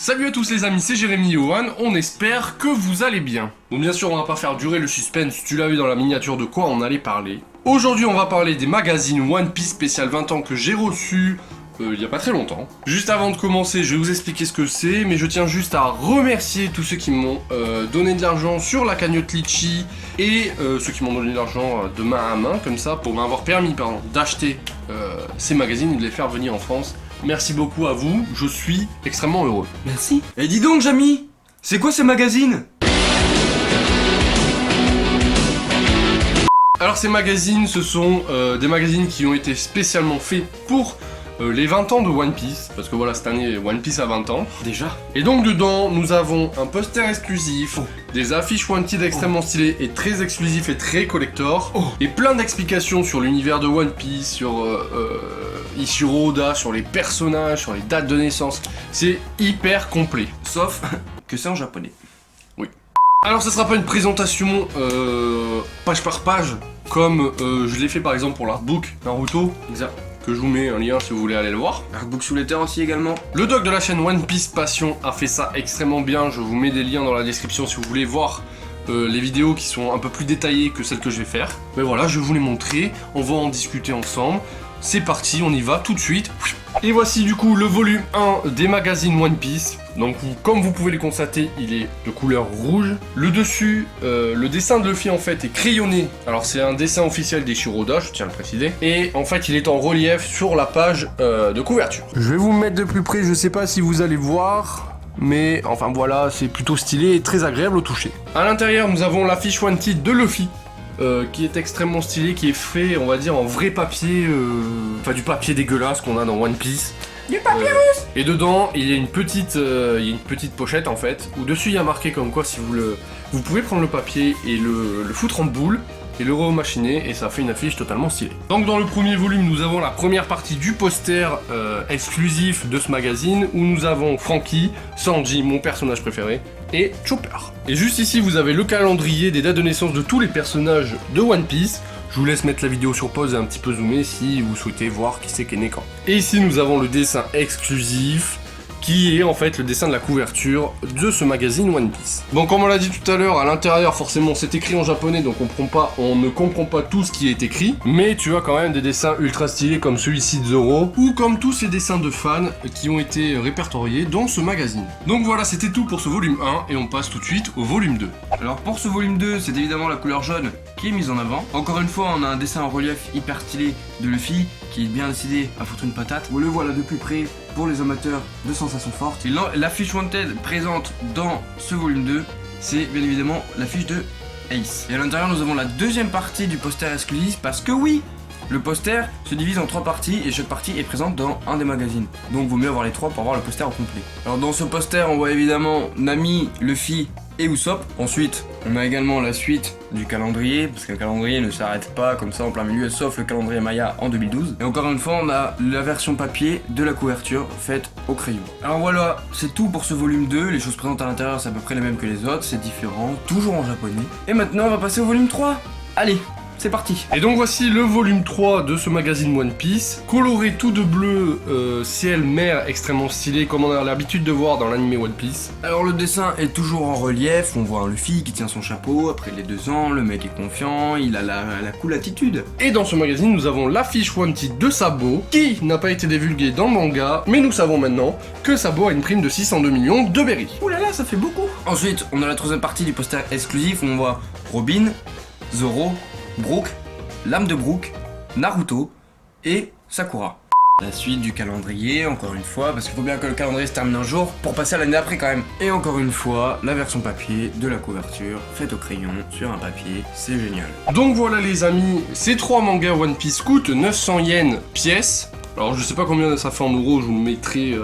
Salut à tous les amis, c'est Jérémy Johan, on espère que vous allez bien. Donc bien sûr on va pas faire durer le suspense, tu l'as vu dans la miniature de quoi on allait parler. Aujourd'hui on va parler des magazines One Piece spécial 20 ans que j'ai reçus il y a pas très longtemps. Juste avant de commencer, je vais vous expliquer ce que c'est, mais je tiens juste à remercier tous ceux qui m'ont donné de l'argent sur la cagnotte Litchi et ceux qui m'ont donné de l'argent de main à main, comme ça, pour m'avoir permis d'acheter ces magazines et de les faire venir en France. Merci beaucoup à vous, je suis extrêmement heureux. Merci. Et dis donc, Jamy, c'est quoi ces magazines? Alors ces magazines, ce sont des magazines qui ont été spécialement faits pour les 20 ans de One Piece, parce que voilà, cette année, One Piece a 20 ans. Déjà. Et donc dedans, nous avons un poster exclusif, des affiches Wanted extrêmement stylées et très exclusifs et très collector, et plein d'explications sur l'univers de One Piece, sur Ishiro Oda, sur les personnages, sur les dates de naissance. C'est hyper complet. Sauf que c'est en japonais. Oui. Alors ce sera pas une présentation page par page, comme je l'ai fait par exemple pour l'artbook Naruto. Exact. Que je vous mets un lien si vous voulez aller le voir. L'artbook sous les terres aussi également. Le doc de la chaîne One Piece Passion a fait ça extrêmement bien, je vous mets des liens dans la description si vous voulez voir les vidéos qui sont un peu plus détaillées que celles que je vais faire. Mais voilà, je vais vous les montrer, on va en discuter ensemble. C'est parti, on y va tout de suite. Et voici du coup le volume 1 des magazines One Piece. Donc comme vous pouvez le constater, il est de couleur rouge. Le dessus, le dessin de Luffy en fait est crayonné. Alors c'est un dessin officiel d'Ishiro Oda, je tiens à le préciser. Et en fait il est en relief sur la page de couverture. Je vais vous mettre de plus près, je sais pas si vous allez voir. Mais enfin voilà, c'est plutôt stylé et très agréable au toucher. À l'intérieur nous avons l'affiche Wanted de Luffy. Qui est extrêmement stylé, qui est fait, on va dire, en vrai papier, enfin du papier dégueulasse qu'on a dans One Piece. Du papyrus. Et dedans, il y a une petite pochette en fait, où dessus il y a marqué comme quoi si vous pouvez prendre le papier et le foutre en boule et le remachiner et ça fait une affiche totalement stylée. Donc dans le premier volume, nous avons la première partie du poster exclusif de ce magazine où nous avons Franky, Sanji, mon personnage préféré, et Chopper. Et juste ici, vous avez le calendrier des dates de naissance de tous les personnages de One Piece. Je vous laisse mettre la vidéo sur pause et un petit peu zoomer si vous souhaitez voir qui c'est qui est né quand. Et ici, nous avons le dessin exclusif qui est en fait le dessin de la couverture de ce magazine One Piece. Bon, comme on l'a dit tout à l'heure, à l'intérieur, forcément, c'est écrit en japonais, donc on ne comprend pas tout ce qui est écrit, mais tu as quand même des dessins ultra stylés comme celui-ci de Zoro, ou comme tous ces dessins de fans qui ont été répertoriés dans ce magazine. Donc voilà, c'était tout pour ce volume 1, et on passe tout de suite au volume 2. Alors pour ce volume 2, c'est évidemment la couleur jaune qui est mise en avant. Encore une fois, on a un dessin en relief hyper stylé de Luffy qui est bien décidé à foutre une patate. Vous le voilà de plus près pour les amateurs de sensations fortes. Et l'affiche Wanted présente dans ce volume 2, c'est bien évidemment l'affiche de Ace. Et à l'intérieur, nous avons la deuxième partie du poster exclusif parce que oui, le poster se divise en 3 parties et chaque partie est présente dans un des magazines. Donc vaut mieux avoir les 3 pour avoir le poster au complet. Alors dans ce poster, on voit évidemment Nami, Luffy et Usopp. Ensuite, on a également la suite du calendrier, parce qu'un calendrier ne s'arrête pas comme ça en plein milieu, sauf le calendrier Maya en 2012. Et encore une fois, on a la version papier de la couverture faite au crayon. Alors voilà, c'est tout pour ce volume 2. Les choses présentes à l'intérieur, c'est à peu près les mêmes que les autres, c'est différent, toujours en japonais. Et maintenant, on va passer au volume 3. Allez, c'est parti. Et donc voici le volume 3 de ce magazine One Piece, coloré tout de bleu, ciel, mer, extrêmement stylé, comme on a l'habitude de voir dans l'anime One Piece. Alors le dessin est toujours en relief, on voit un Luffy qui tient son chapeau, après les 2 ans, le mec est confiant, il a la cool attitude. Et dans ce magazine, nous avons l'affiche Wanted de Sabo, qui n'a pas été divulguée dans le manga, mais nous savons maintenant que Sabo a une prime de 602 millions de berry. Ouh là là, ça fait beaucoup. Ensuite, on a la troisième partie du poster exclusif où on voit Robin, Zoro, Brook, Lame de Brook, Naruto et Sakura. La suite du calendrier, encore une fois, parce qu'il faut bien que le calendrier se termine un jour pour passer à l'année après quand même. Et encore une fois, la version papier de la couverture, faite au crayon, sur un papier, c'est génial. Donc voilà les amis, ces 3 mangas One Piece coûtent 900 yens pièce. Alors je sais pas combien ça fait en euros, je vous le mettrai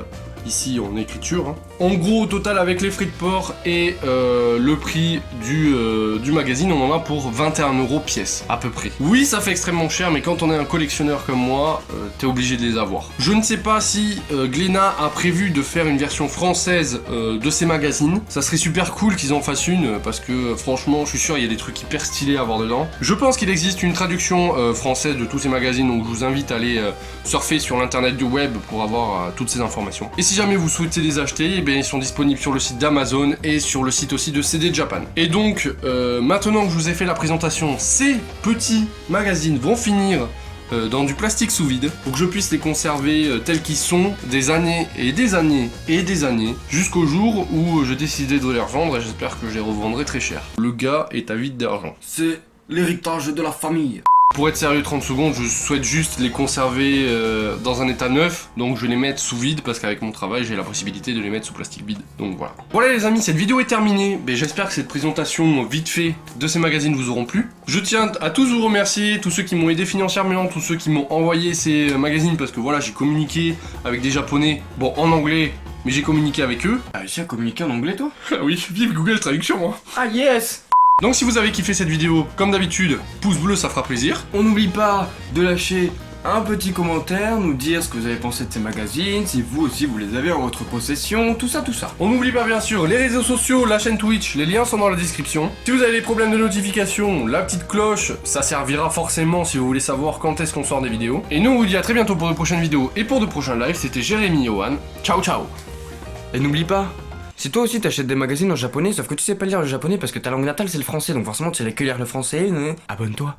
ici en écriture. Hein. En gros, au total, avec les frais de port et le prix du magazine, on en a pour 21 € pièce, à peu près. Oui, ça fait extrêmement cher, mais quand on est un collectionneur comme moi, t'es obligé de les avoir. Je ne sais pas si Glénat a prévu de faire une version française de ces magazines. Ça serait super cool qu'ils en fassent une, parce que franchement, je suis sûr, il y a des trucs hyper stylés à voir dedans. Je pense qu'il existe une traduction française de tous ces magazines, donc je vous invite à aller surfer sur l'internet du web pour avoir toutes ces informations. Et si jamais vous souhaitez les acheter, eh bien, ils sont disponibles sur le site d'Amazon et sur le site aussi de CD Japan. Et donc, maintenant que je vous ai fait la présentation, ces petits magazines vont finir dans du plastique sous vide pour que je puisse les conserver tels qu'ils sont des années et des années et des années jusqu'au jour où je décidais de les revendre et j'espère que je les revendrai très cher. Le gars est avide d'argent. C'est l'héritage de la famille. Pour être sérieux 30 secondes, je souhaite juste les conserver dans un état neuf, donc je vais les mettre sous vide parce qu'avec mon travail j'ai la possibilité de les mettre sous plastique vide, donc voilà. Voilà les amis, cette vidéo est terminée, mais j'espère que cette présentation vite fait de ces magazines vous auront plu. Je tiens à tous vous remercier, tous ceux qui m'ont aidé financièrement, tous ceux qui m'ont envoyé ces magazines parce que voilà, j'ai communiqué avec des japonais, bon en anglais, mais j'ai communiqué avec eux. Ah, tu as communiqué en anglais toi? Ah oui, vive Google Traduction hein. Ah yes. Donc si vous avez kiffé cette vidéo, comme d'habitude, pouce bleu ça fera plaisir. On n'oublie pas de lâcher un petit commentaire, nous dire ce que vous avez pensé de ces magazines, si vous aussi vous les avez en votre possession, tout ça. On n'oublie pas bien sûr les réseaux sociaux, la chaîne Twitch, les liens sont dans la description. Si vous avez des problèmes de notification, la petite cloche, ça servira forcément si vous voulez savoir quand est-ce qu'on sort des vidéos. Et nous on vous dit à très bientôt pour de prochaines vidéos et pour de prochains lives, c'était Jérémy Yohan. Ciao ciao. Et n'oublie pas, si toi aussi t'achètes des magazines en japonais, sauf que tu sais pas lire le japonais parce que ta langue natale c'est le français, donc forcément tu sais que lire le français, abonne-toi.